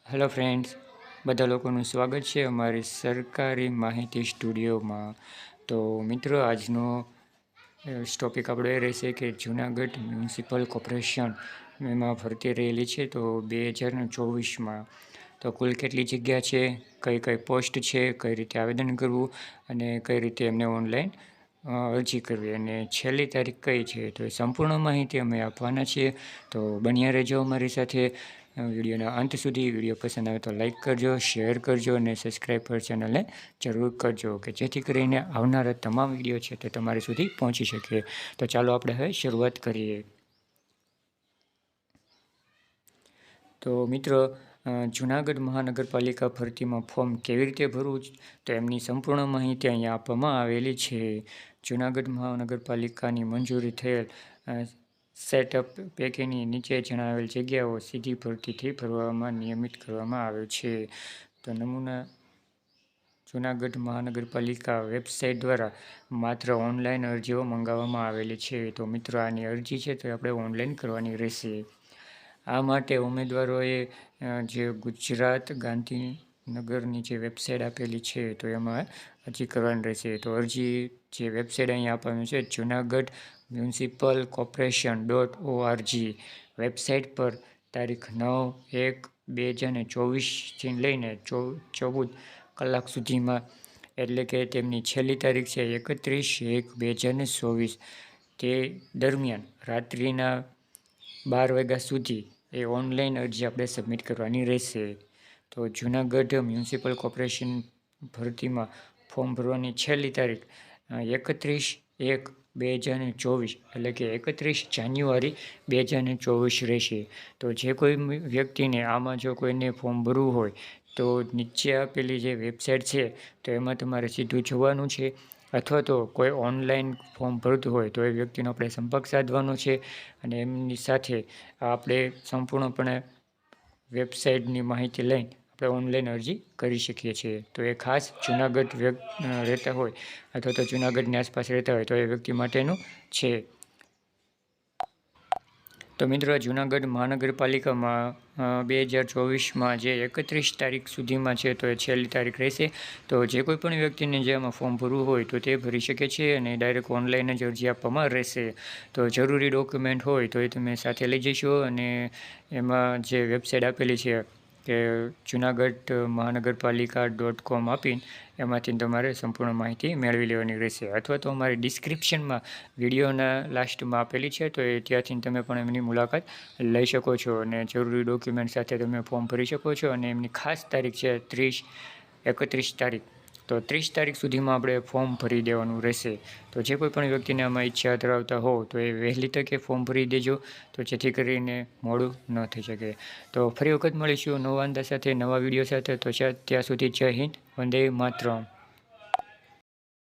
Hello friends, બધા લોકોનું સ્વાગત છે અમારી સરકારી માહિતી સ્ટુડિયોમાં. તો મિત્રો, આજનો ટોપિક આપણો એ રહેશે કે જૂનાગઢ મ્યુનિસિપલ કોર્પોરેશન એમાં ભરતી રહેલી છે. તો 2024માં તો કુલ કેટલી જગ્યા છે, કઈ કઈ પોસ્ટ છે, કઈ રીતે આવેદન કરવું અને કઈ રીતે એમને ઓનલાઈન અરજી કરવી અને છેલ્લી તારીખ કઈ છે, તો એ સંપૂર્ણ માહિતી અમે આપવાના છીએ. તો બન્યા રહેજો અમારી સાથે વિડીયોના અંત સુધી. વિડીયો પસંદ આવે તો લાઈક કરજો, શેર કરજો અને સબસ્ક્રાઈબ ચેનલને જરૂર કરજો કે જેથી કરીને આવનારા તમામ વિડીયો છે તે તમારી સુધી પહોંચી શકે. તો ચાલો આપણે હવે શરૂઆત કરીએ. તો મિત્રો, જૂનાગઢ મહાનગરપાલિકા ભરતીમાં ફોર્મ કેવી રીતે ભરવું, તો એમની સંપૂર્ણ માહિતી અહીંયા આપવામાં આવેલી છે. જૂનાગઢ મહાનગરપાલિકાની મંજૂરી થયેલ સેટઅપ પૈકીની નીચે જણાવેલ જગ્યાઓ સીધી ભરતીથી ભરવામાં નિયમિત કરવામાં આવે છે. તો નમૂના જૂનાગઢ મહાનગરપાલિકા વેબસાઇટ દ્વારા માત્ર ઓનલાઈન અરજીઓ મંગાવવામાં આવેલી છે. તો મિત્રો, આની અરજી છે તો આપણે ઓનલાઈન કરવાની રહેશે. આ માટે ઉમેદવારોએ જે ગુજરાત ગાંધીનગરની જે વેબસાઇટ આપેલી છે તો એમાં અરજી કરવાની રહેશે. તો અરજી જે વેબસાઇટ અહીંયા આપવાનું છે, Junagadh municipal corporation .org website પર તારીખ 9/1/2024થી લઈને 14 કલાક સુધીમાં, એટલે કે તેમની છેલ્લી તારીખ છે 31/1/2024, તે દરમિયાન રાત્રિના 12 વાગ્યા સુધી એ ઓનલાઈન અરજી આપણે સબમિટ કરવાની રહેશે. તો જૂનાગઢ મ્યુનિસિપલ કોર્પોરેશન ભરતીમાં ફોર્મ ભરવાની છેલ્લી તારીખ 31/1/2024, એટલે કે 31 જાન્યુઆરી 2024 રહેશે. તો જે કોઈ વ્યક્તિને આમાં જો કોઈને ફોર્મ ભરવું હોય તો નીચે આપેલી જે વેબસાઇટ છે તો એમાં તમારે સીધું જવાનું છે, અથવા તો કોઈ ઓનલાઈન ફોર્મ ભરતું હોય તો એ વ્યક્તિનો આપણે સંપર્ક સાધવાનો છે અને એમની સાથે આપણે સંપૂર્ણપણે વેબસાઇટની માહિતી લઈને આપણે ઓનલાઈન અરજી કરી શકીએ છીએ. તો એ ખાસ જૂનાગઢ રહેતા હોય અથવા તો જૂનાગઢની આસપાસ રહેતા હોય તો એ વ્યક્તિ માટેનું છે. તો મિત્રો, જૂનાગઢ મહાનગરપાલિકામાં 2024માં જે 31 તારીખ સુધીમાં છે તો એ છેલ્લી તારીખ રહેશે. તો જે કોઈ પણ વ્યક્તિને જે આમાં ફોર્મ ભરવું હોય તો તે ભરી શકે છે અને ડાયરેક્ટ ઓનલાઈન જ અરજી આપવામાં રહેશે. તો જરૂરી ડોક્યુમેન્ટ હોય તો એ તમે સાથે લઈ જશો અને એમાં જે વેબસાઇટ આપેલી છે કે જૂનાગઢ મહાનગરપાલિકા .com આપીને એમાંથી તમારે સંપૂર્ણ માહિતી મેળવી લેવાની રહેશે. અથવા તો અમારી ડિસ્ક્રિપ્શનમાં વિડીયોના લાસ્ટમાં આપેલી છે તો એ ત્યાંથી તમે પણ એમની મુલાકાત લઈ શકો છો અને જરૂરી ડોક્યુમેન્ટ સાથે તમે ફોર્મ ભરી શકો છો. અને એમની ખાસ તારીખ છે 31 તારીખ. તો 30 તારીખ સુધીમાં આપણે ફોર્મ ભરી દેવાનું રહેશે. તો જે કોઈ પણ વ્યક્તિને આમાં ઈચ્છા ધરાવતા હો તો એ વહેલી તકે ફોર્મ ભરી દેજો, તો જેથી કરીને મોડું ન થઈ શકે. તો ફરી વખત મળીશું નવા અંદાજ સાથે, નવા વિડીયો સાથે. તો ત્યાં સુધી જય હિન્દ, વંદે માતરમ.